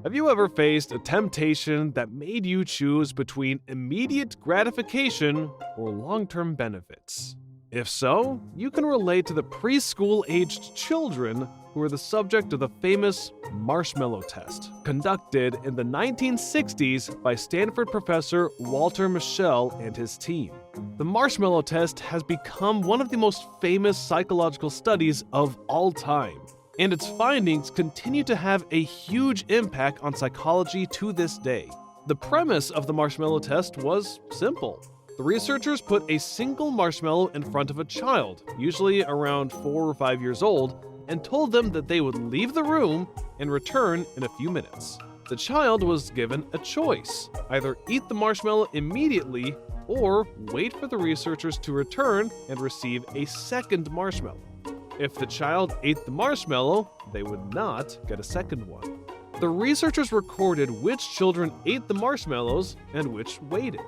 Have you ever faced a temptation that made you choose between immediate gratification or long-term benefits? If so, you can relate to the preschool-aged children who were the subject of the famous Marshmallow Test, conducted in the 1960s by Stanford professor Walter Mischel and his team. The Marshmallow Test has become one of the most famous psychological studies of all time, and its findings continue to have a huge impact on psychology to this day. The premise of the Marshmallow Test was simple. The researchers put a single marshmallow in front of a child, usually around 4 or 5 years old, and told them that they would leave the room and return in a few minutes. The child was given a choice: either eat the marshmallow immediately or wait for the researchers to return and receive a second marshmallow. If the child ate the marshmallow, they would not get a second one. The researchers recorded which children ate the marshmallows and which waited.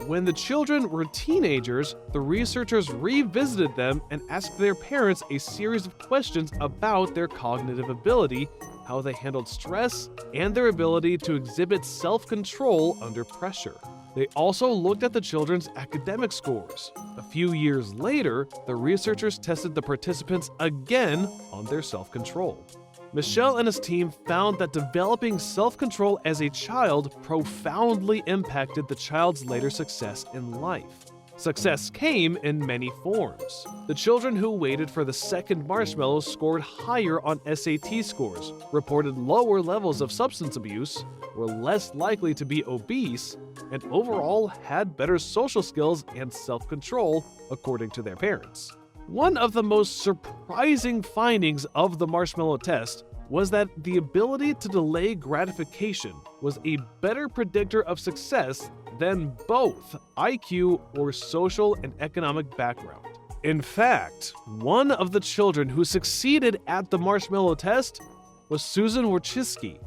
When the children were teenagers, the researchers revisited them and asked their parents a series of questions about their cognitive ability, how they handled stress, and their ability to exhibit self-control under pressure. They also looked at the children's academic scores. A few years later, the researchers tested the participants again on their self-control. Mischel and his team found that developing self-control as a child profoundly impacted the child's later success in life. Success came in many forms. The children who waited for the second marshmallow scored higher on SAT scores, reported lower levels of substance abuse, were less likely to be obese, and overall had better social skills and self-control, according to their parents. One of the most surprising findings of the Marshmallow Test was that the ability to delay gratification was a better predictor of success than both IQ or social and economic background. In fact, one of the children who succeeded at the Marshmallow Test was Susan Wojcicki,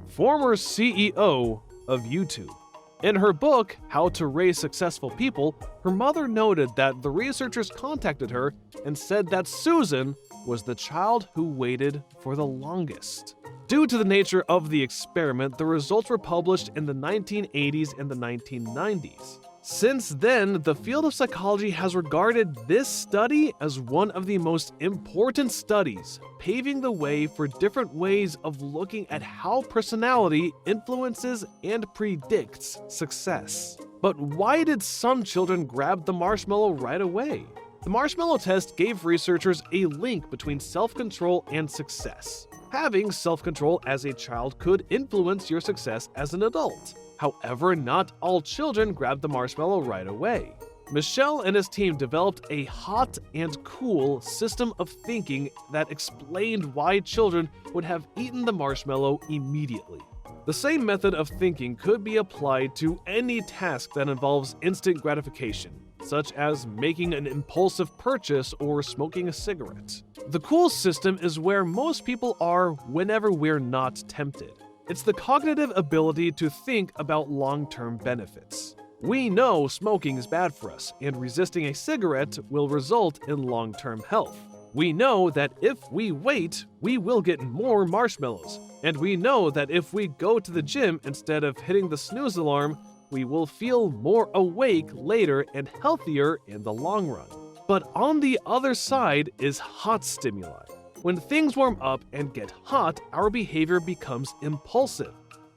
former CEO of YouTube. In her book, How to Raise Successful People, her mother noted that the researchers contacted her and said that Susan was the child who waited for the longest. Due to the nature of the experiment, the results were published in the 1980s and the 1990s. Since then, the field of psychology has regarded this study as one of the most important studies, paving the way for different ways of looking at how personality influences and predicts success. But why did some children grab the marshmallow right away? The Marshmallow Test gave researchers a link between self-control and success. Having self-control as a child could influence your success as an adult. However, not all children grabbed the marshmallow right away. Mischel and his team developed a hot and cool system of thinking that explained why children would have eaten the marshmallow immediately. The same method of thinking could be applied to any task that involves instant gratification, such as making an impulsive purchase or smoking a cigarette. The cool system is where most people are whenever we're not tempted. It's the cognitive ability to think about long-term benefits. We know smoking is bad for us, and resisting a cigarette will result in long-term health. We know that if we wait, we will get more marshmallows. And we know that if we go to the gym instead of hitting the snooze alarm, we will feel more awake later and healthier in the long run. But on the other side is hot stimuli. When things warm up and get hot, our behavior becomes impulsive.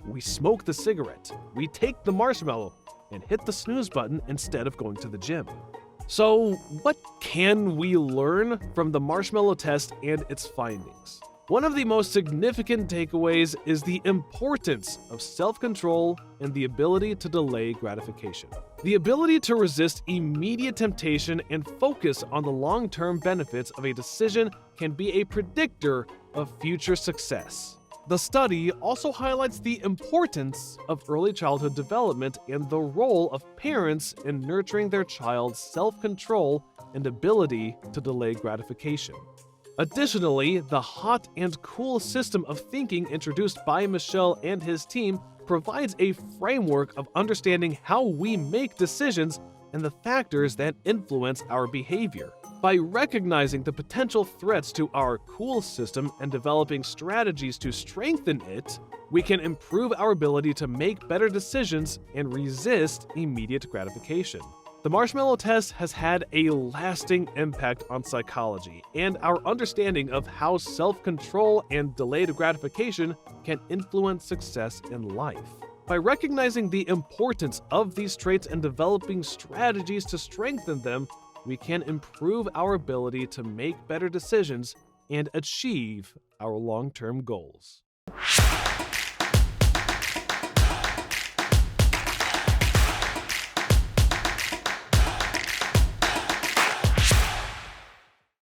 We smoke the cigarette, we take the marshmallow, and hit the snooze button instead of going to the gym. So, what can we learn from the Marshmallow Test and its findings? One of the most significant takeaways is the importance of self-control and the ability to delay gratification. The ability to resist immediate temptation and focus on the long-term benefits of a decision can be a predictor of future success. The study also highlights the importance of early childhood development and the role of parents in nurturing their child's self-control and ability to delay gratification. Additionally, the hot and cool system of thinking introduced by Mischel and his team provides a framework of understanding how we make decisions and the factors that influence our behavior. By recognizing the potential threats to our cool system and developing strategies to strengthen it, we can improve our ability to make better decisions and resist immediate gratification. The Marshmallow Test has had a lasting impact on psychology and our understanding of how self-control and delayed gratification can influence success in life. By recognizing the importance of these traits and developing strategies to strengthen them, we can improve our ability to make better decisions and achieve our long-term goals.